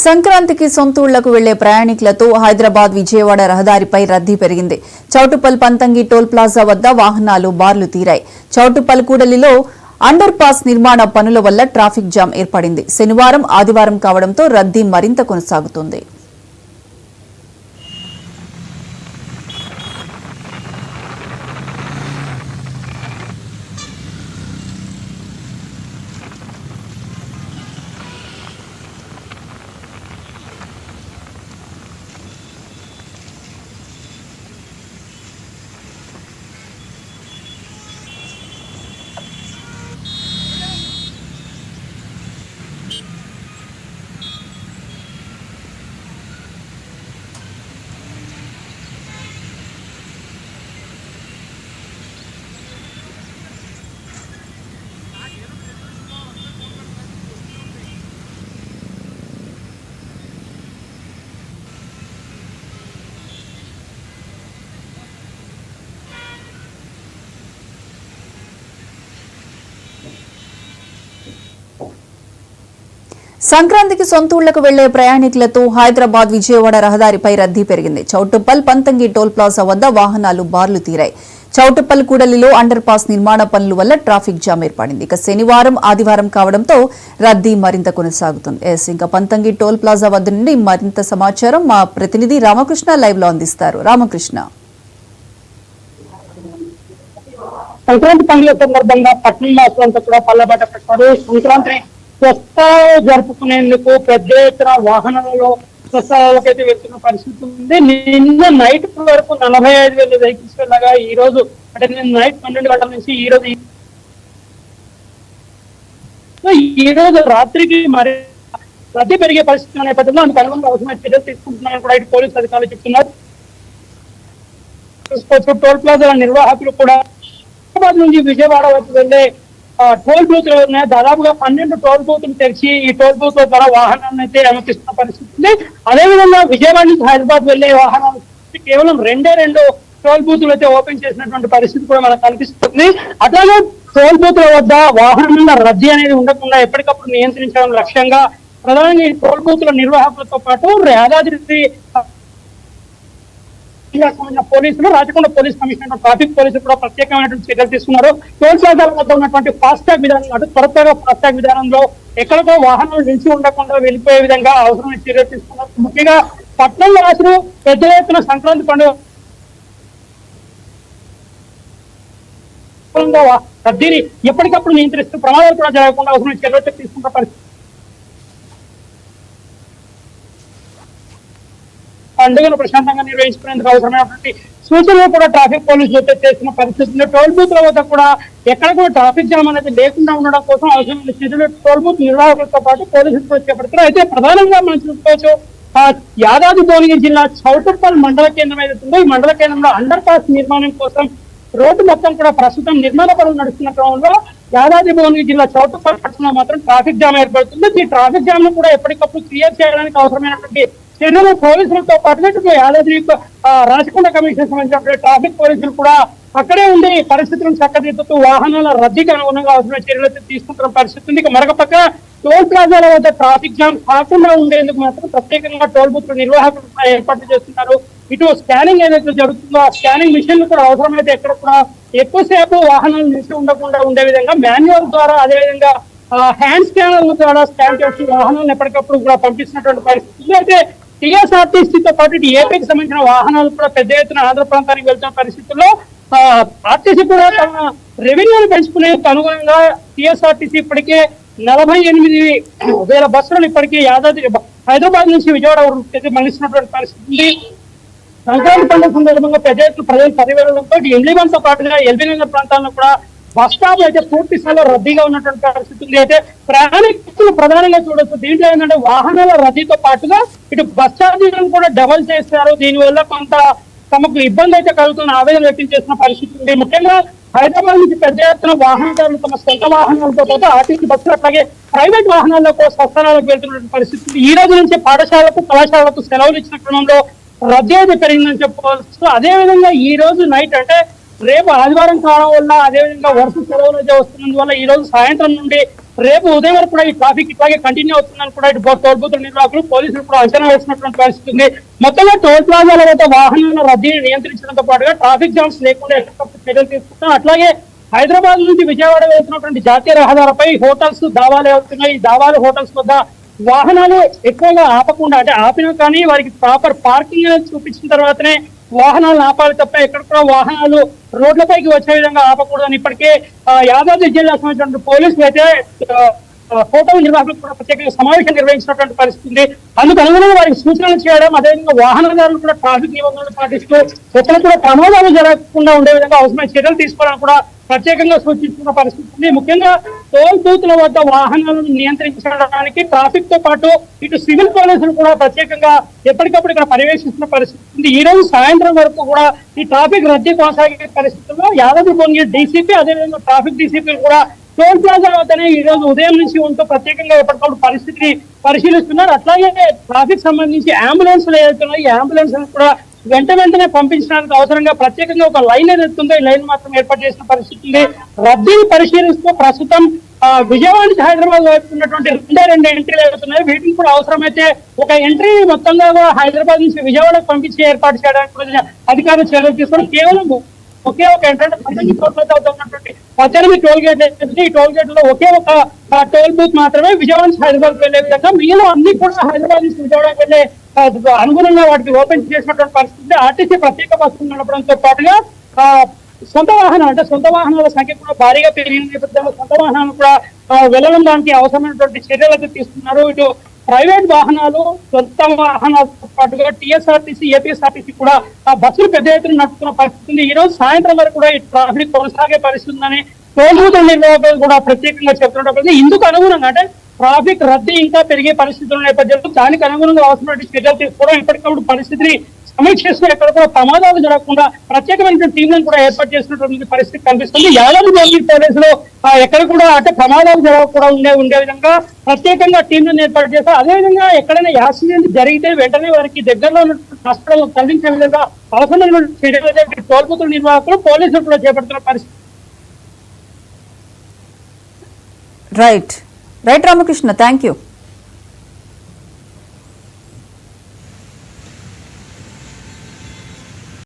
సంక్రాంతికి సొంత ఊళ్లకు వెళ్లే ప్రయాణికులతో హైదరాబాద్ విజయవాడ రహదారిపై రద్దీ పెరిగింది. చౌటుప్పల్ పంతంగి టోల్ ప్లాజా వద్ద వాహనాలు బార్లు తీరాయి. చౌటుప్పల్ కూడలిలో అండర్ పాస్ నిర్మాణ పనుల వల్ల ట్రాఫిక్ జామ్ ఏర్పడింది. శనివారం, ఆదివారం కావడంతో రద్దీ మరింత కొనసాగుతుంది. సంక్రాంతికి సొంత ఊళ్లకు వెళ్లే ప్రయాణికులతో హైదరాబాద్ విజయవాడ రహదారిపై రద్దీ పెరిగింది. చౌటుప్పల్ పంతంగి టోల్ ప్లాజా వద్ద వాహనాలు బార్లు తీరాయి. చౌటుప్పల్ కూడలిలో అండర్ పాస్ నిర్మాణ పనుల వల్ల ట్రాఫిక్ జామ్ ఏర్పడింది. ఇక శనివారం, ఆదివారం కావడంతో రద్దీ మరింత కొనసాగుతుంది. ఇంకా పంతంగి టోల్ ప్లాజా వద్ద నుండి మరింత సమాచారం మా ప్రతినిధి రామకృష్ణ లైవ్ లో అందిస్తారు. రామకృష్ణ, సంక్రాంతి పండుగ సందర్భంగా పట్టణ వాసులంతా కూడా పల్లబాట పెట్టారు. సంక్రాంతి స్వస్థాలు జరుపుకునేందుకు పెద్ద ఎత్తున వాహనాలలో స్వస్థాలకైతే వెళ్తున్న పరిస్థితి ఉంది. నిన్న నైట్ వరకు 45,000 వెహికల్స్ వెళ్ళగా ఈ రోజు అంటే నిన్న నైట్ 12 గంటల నుంచి ఈ రోజు రాత్రికి మరి రద్దీ పెరిగే పరిస్థితి నేపథ్యంలో అందుకు అనుగుణంగా అవసరమైన చర్యలు తీసుకుంటున్నారని కూడా ఇటు పోలీసు అధికారులు చెప్తున్నారు. టోల్ ప్లాజా నిర్వాహకులు కూడా హైదరాబాద్ నుంచి విజయవాడ వైపు వెళ్లే టోల్ బూత్లు ఉన్నాయి. దాదాపుగా 12 టోల్ బూత్లు తెరిచి ఈ టోల్ బూత్ల ద్వారా వాహనాలను అయితే అనుమతిస్తున్న పరిస్థితి ఉంది. అదేవిధంగా విజయవాడ నుంచి హైదరాబాద్ వెళ్లే వాహనాలు కేవలం 2 టోల్ బూత్లు అయితే ఓపెన్ చేసినటువంటి పరిస్థితి కూడా మనకు కనిపిస్తుంది. అట్లాగే టోల్ బూత్ల వద్ద వాహనాల రద్దీ అనేది ఉండకుండా ఎప్పటికప్పుడు నియంత్రించడం లక్ష్యంగా ప్రధానంగా ఈ టోల్ బూత్ల నిర్వాహకులతో పాటు యాదాద్రి పోలీసులు, రాచకొండ పోలీస్ కమిషనర్, ట్రాఫిక్ పోలీసులు కూడా ప్రత్యేకమైనటువంటి చర్యలు తీసుకున్నారు. టోల్ ప్లాజాల వద్ద ఉన్నటువంటి ఫాస్టాగ్ విధానం అటు త్వరగా ఫాస్టాగ్ విధానంలో ఎక్కడికో వాహనాలు నిలిచి ఉండకుండా వెళ్ళిపోయే విధంగా అవసరమైన చర్యలు తీసుకున్నారు. ముఖ్యంగా పట్టణ వాసులు పెద్ద ఎత్తున సంక్రాంతి పండుగ రద్దీని ఎప్పటికప్పుడు నియంత్రిస్తూ ప్రమాదాలు కూడా జరగకుండా అవసరమైన చర్యలు తీసుకున్న పరిస్థితి. పండుగను ప్రశాంతంగా నిర్వహించుకునేందుకు అవసరమైనటువంటి సూచనలు కూడా ట్రాఫిక్ పోలీసులు అయితే చేసిన పరిస్థితి. టోల్ బూత్ల వద్ద కూడా ఎక్కడ కూడా ట్రాఫిక్ జామ్ అనేది లేకుండా ఉండడం కోసం అవసరమైన చర్యలు టోల్ బూత్ నిర్వాహకులతో పాటు పోలీసులు కూడా చేపడతారు. అయితే ప్రధానంగా మనం చూసుకోవచ్చు, యాదాద్రి భువనగిరి జిల్లా చౌటుప్పల్ మండల కేంద్రం ఏదైతుందో ఈ మండల కేంద్రంలో అండర్ పాస్ నిర్మాణం కోసం రోడ్డు మొత్తం కూడా ప్రస్తుతం నిర్మాణ పనులు నడుస్తున్న క్రమంలో యాదాద్రి భువనగిరి జిల్లా చౌటుప్పల్ పట్టణంలో మాత్రం ట్రాఫిక్ జామ్ ఏర్పడుతుంది. ఈ ట్రాఫిక్ జామ్ ను కూడా ఎప్పటికప్పుడు క్లియర్ చేయడానికి అవసరమైనటువంటి చర్యలు పోలీసులతో పాటు యాదాద్రి రాచకొండ కమిషన్ సంబంధించిన ట్రాఫిక్ పోలీసులు కూడా అక్కడే ఉండి పరిస్థితులను చక్కదిద్దుతూ వాహనాల రద్దీకి అనుగుణంగా అవసరమైన చర్యలు తీసుకుంటున్న పరిస్థితి ఉంది. ఇక మరొక పక్క టోల్ ప్లాజాల వద్ద ట్రాఫిక్ జామ్ కాకుండా ఉండేందుకు మాత్రం ప్రత్యేకంగా టోల్ బూత్ నిర్వాహకులు ఏర్పాటు చేస్తున్నారు. ఇటు స్కానింగ్ ఏదైతే జరుగుతుందో ఆ స్కానింగ్ మిషన్లు కూడా అవసరమైతే ఎక్కడ కూడా ఎక్కువసేపు వాహనాలు నిలిచి ఉండకుండా ఉండే విధంగా మాన్యువల్ ద్వారా, అదేవిధంగా హ్యాండ్ స్కానర్ల ద్వారా స్కాన్ చేసి వాహనాలను ఎప్పటికప్పుడు కూడా పంపిస్తున్నటువంటి పరిస్థితి. అయితే టీఎస్ఆర్టీసీతో పాటు ఇటు ఏపీకి సంబంధించిన వాహనాలు కూడా పెద్ద ఎత్తున ఆంధ్ర ప్రాంతానికి వెళ్తున్న పరిస్థితుల్లో ఆర్టీసీ కూడా తమ రెవెన్యూను పెంచుకునేందుకు అనుగుణంగా టీఎస్ఆర్టీసీ ఇప్పటికే 48,000 బస్సులను ఇప్పటికే హైదరాబాద్ నుంచి విజయవాడ వరకు మళ్లిస్తున్నటువంటి పరిస్థితి ఉంది. సంక్రాంతి పండుగ సందర్భంగా పెద్ద ఎత్తున ప్రజలు పరివేళంతో ఎల్బీవన్తో పాటుగా ఎల్బీ నగర్ ప్రాంతాల్లో కూడా బస్ స్టాప్ అయితే పూర్తి స్థాయిలో రద్దీగా ఉన్నటువంటి పరిస్థితి ఉంది. అయితే ప్రయాణికులు ప్రధానంగా చూడొచ్చు. దీంట్లో ఏంటంటే వాహనాల రద్దీతో పాటుగా ఇటు బస్ ఛార్జీలను కూడా డబల్ చేస్తారు. దీనివల్ల కొంత తమకు ఇబ్బంది అయితే కలుగుతున్న ఆవేదన వ్యక్తం చేసిన పరిస్థితి ఉంది. ముఖ్యంగా హైదరాబాద్ నుంచి పెద్ద ఎత్తున వాహనదారులు తమ సొంత వాహనాలతో పాటు ఆర్టీసీ బస్సులు అట్లాగే ప్రైవేట్ వాహనాలకు స్వస్థలాలకు వెళ్తున్న పరిస్థితి. ఈ రోజు నుంచి పాఠశాలకు, కళాశాలకు సెలవులు ఇచ్చిన క్రమంలో రద్దీ అయితే పెరిగిందని చెప్పుకోవచ్చు. అదేవిధంగా ఈ రోజు నైట్ అంటే రేపు ఆదివారం కావడం వల్ల అదేవిధంగా వరుస సెలవులు అయితే వస్తున్నందువల్ల ఈ రోజు సాయంత్రం నుండి రేపు ఉదయం వరకు కూడా ఈ ట్రాఫిక్ ఇట్లాగే కంటిన్యూ అవుతుందని కూడా ఇటు టోల్ బూత్ నిర్వాహకులు పోలీసులు కూడా అంచనా వేసినటువంటి పరిస్థితి ఉంది. మొత్తంగా టోల్ ప్లాజాల వద్ద వాహనాల రద్దీని నియంత్రించడంతో పాటుగా ట్రాఫిక్ జామ్స్ లేకుండా ఎక్కడికప్పుడు చర్యలు తీసుకుంటాం. అట్లాగే హైదరాబాద్ నుంచి విజయవాడ వెళ్తున్నటువంటి జాతీయ రహదారిపై హోటల్స్ దావాలు అవుతున్నాయి. ఈ దావాలు హోటల్స్ వద్ద వాహనాలు ఎక్కువగా ఆపకుండా, అంటే ఆపినా కానీ వారికి ప్రాపర్ పార్కింగ్ చూపించిన తర్వాతనే వాహనాలు ఆపాలి తప్ప ఎక్కడ కూడా వాహనాలు రోడ్లపైకి వచ్చే విధంగా ఆపకూడదని ఇప్పటికే యాదాద్రి జిల్లా సంబంధించిన పోలీసులు అయితే హోటల్ నిర్వాహకులకు కూడా ప్రత్యేకంగా సమావేశం నిర్వహించినటువంటి పరిస్థితి ఉంది. అందుకు అనుగుణంగా వారికి సూచనలు చేయడం, అదేవిధంగా వాహనదారులు కూడా ట్రాఫిక్ నిబంధనలు పాటిస్తూ ఎక్కడ కూడా ప్రమాదాలు జరగకుండా ఉండే విధంగా అవసరమైన చర్యలు తీసుకోవాలని కూడా ప్రత్యేకంగా సూచిస్తున్న పరిస్థితి ఉంది. ముఖ్యంగా టోల్ బూత్ల వద్ద వాహనాలను నియంత్రించడానికి ట్రాఫిక్ తో పాటు ఇటు సివిల్ పోలీసులు కూడా ప్రత్యేకంగా ఎప్పటికప్పుడు ఇక్కడ పర్యవేక్షిస్తున్న పరిస్థితి ఉంది. ఈ రోజు సాయంత్రం వరకు కూడా ఈ ట్రాఫిక్ రద్దీ కొనసాగే పరిస్థితుల్లో యాదాద్రి భువనగిరి డీసీపీ అదేవిధంగా ట్రాఫిక్ డీసీపీ కూడా టోల్ ప్లాజా వద్దనే ఈ రోజు ఉదయం నుంచి ఉంటూ ప్రత్యేకంగా ఎప్పటికప్పుడు పరిస్థితిని పరిశీలిస్తున్నారు. అట్లాగే ట్రాఫిక్ సంబంధించి అంబులెన్స్లు ఏదైతున్నాయి ఈ అంబులెన్స్ కూడా వెంటనే పంపించడానికి అవసరంగా ప్రత్యేకంగా ఒక లైన్ ఏదైతుందో ఈ లైన్ మాత్రం ఏర్పాటు చేసిన పరిస్థితి ఉంది. రద్దీని పరిశీలిస్తూ ప్రస్తుతం విజయవాడ నుంచి హైదరాబాద్ వైపు ఉన్నటువంటి రెండు ఎంట్రీలు అవుతున్నాయి. వీటిని కూడా అవసరమైతే ఒక ఎంట్రీ మొత్తంగా కూడా హైదరాబాద్ నుంచి విజయవాడకు పంపించి ఏర్పాటు చేయడానికి కూడా అధికారులు చర్యలు తీసుకొని కేవలం ఒకే ఒక ఏంటంటే 18 కోట్లతో అవుతున్నటువంటి 18 టోల్ గేట్ ఈ టోల్ గేట్ లో ఒకే ఒక టోల్ బూత్ మాత్రమే విజయవాడ నుంచి హైదరాబాద్ వెళ్లే విధంగా మిగిలిన అన్ని కూడా హైదరాబాద్ నుంచి విజయవాడకు వెళ్లే అనుగుణంగా వాటికి ఓపెన్ చేసినటువంటి పరిస్థితి. ఆర్టీసీ ప్రత్యేక బస్సులు నడపడంతో పాటుగా సొంత వాహనాలు, అంటే సొంత వాహనాల సంఖ్య కూడా భారీగా పెరిగిన నేపథ్యంలో సొంత వాహనాలు కూడా వెళ్ళడం దానికి అవసరమైనటువంటి చర్యలు అయితే తీసుకున్నారు. ఇటు ప్రైవేట్ వాహనాలు, సొంత వాహనాలతో పాటుగా టీఎస్ఆర్టీసీ, ఏపీఎస్ఆర్టీసీ కూడా ఆ బస్సులు పెద్ద ఎత్తున నడుపుతున్న పరిస్థితి ఉంది. ఈ రోజు సాయంత్రం వరకు కూడా ఈ ట్రాఫిక్ కొనసాగే పరిస్థితి ఉందని టోల్ బూత్ నిర్వాహకులు కూడా ప్రత్యేకంగా చెప్తున్నటువంటి ఇందుకు అనుగుణంగా, అంటే ట్రాఫిక్ రద్దీ ఇంకా పెరిగే పరిస్థితుల నేపథ్యంలో దానికి అనుగుణంగా అవసరమైన చర్యలు తీసుకోవడం, ఇప్పటికప్పుడు పరిస్థితిని సమీక్షిస్తూ ఎక్కడ కూడా ప్రమాదాలు జరగకుండా ప్రత్యేకమైన టీంలను కూడా ఏర్పాటు చేసినటువంటి పరిస్థితి కనిపిస్తుంది. యాదాద్రి భువనగిరి పోలీసులు ఎక్కడ కూడా అంటే ప్రమాదాలు జరగకుండా ఉండే విధంగా ప్రత్యేకంగా టీంలను ఏర్పాటు చేస్తారు. అదేవిధంగా ఎక్కడైనా యాక్సిడెంట్ జరిగితే వెంటనే వారికి దగ్గరలో ఉన్న హాస్పిటల్ తరలించే విధంగా అవసరమైన చర్యలు టోల్ బూత్ నిర్వాహకులు పోలీసులు కూడా చేపడుతున్న పరిస్థితి. Right Ramakrishna, thank you.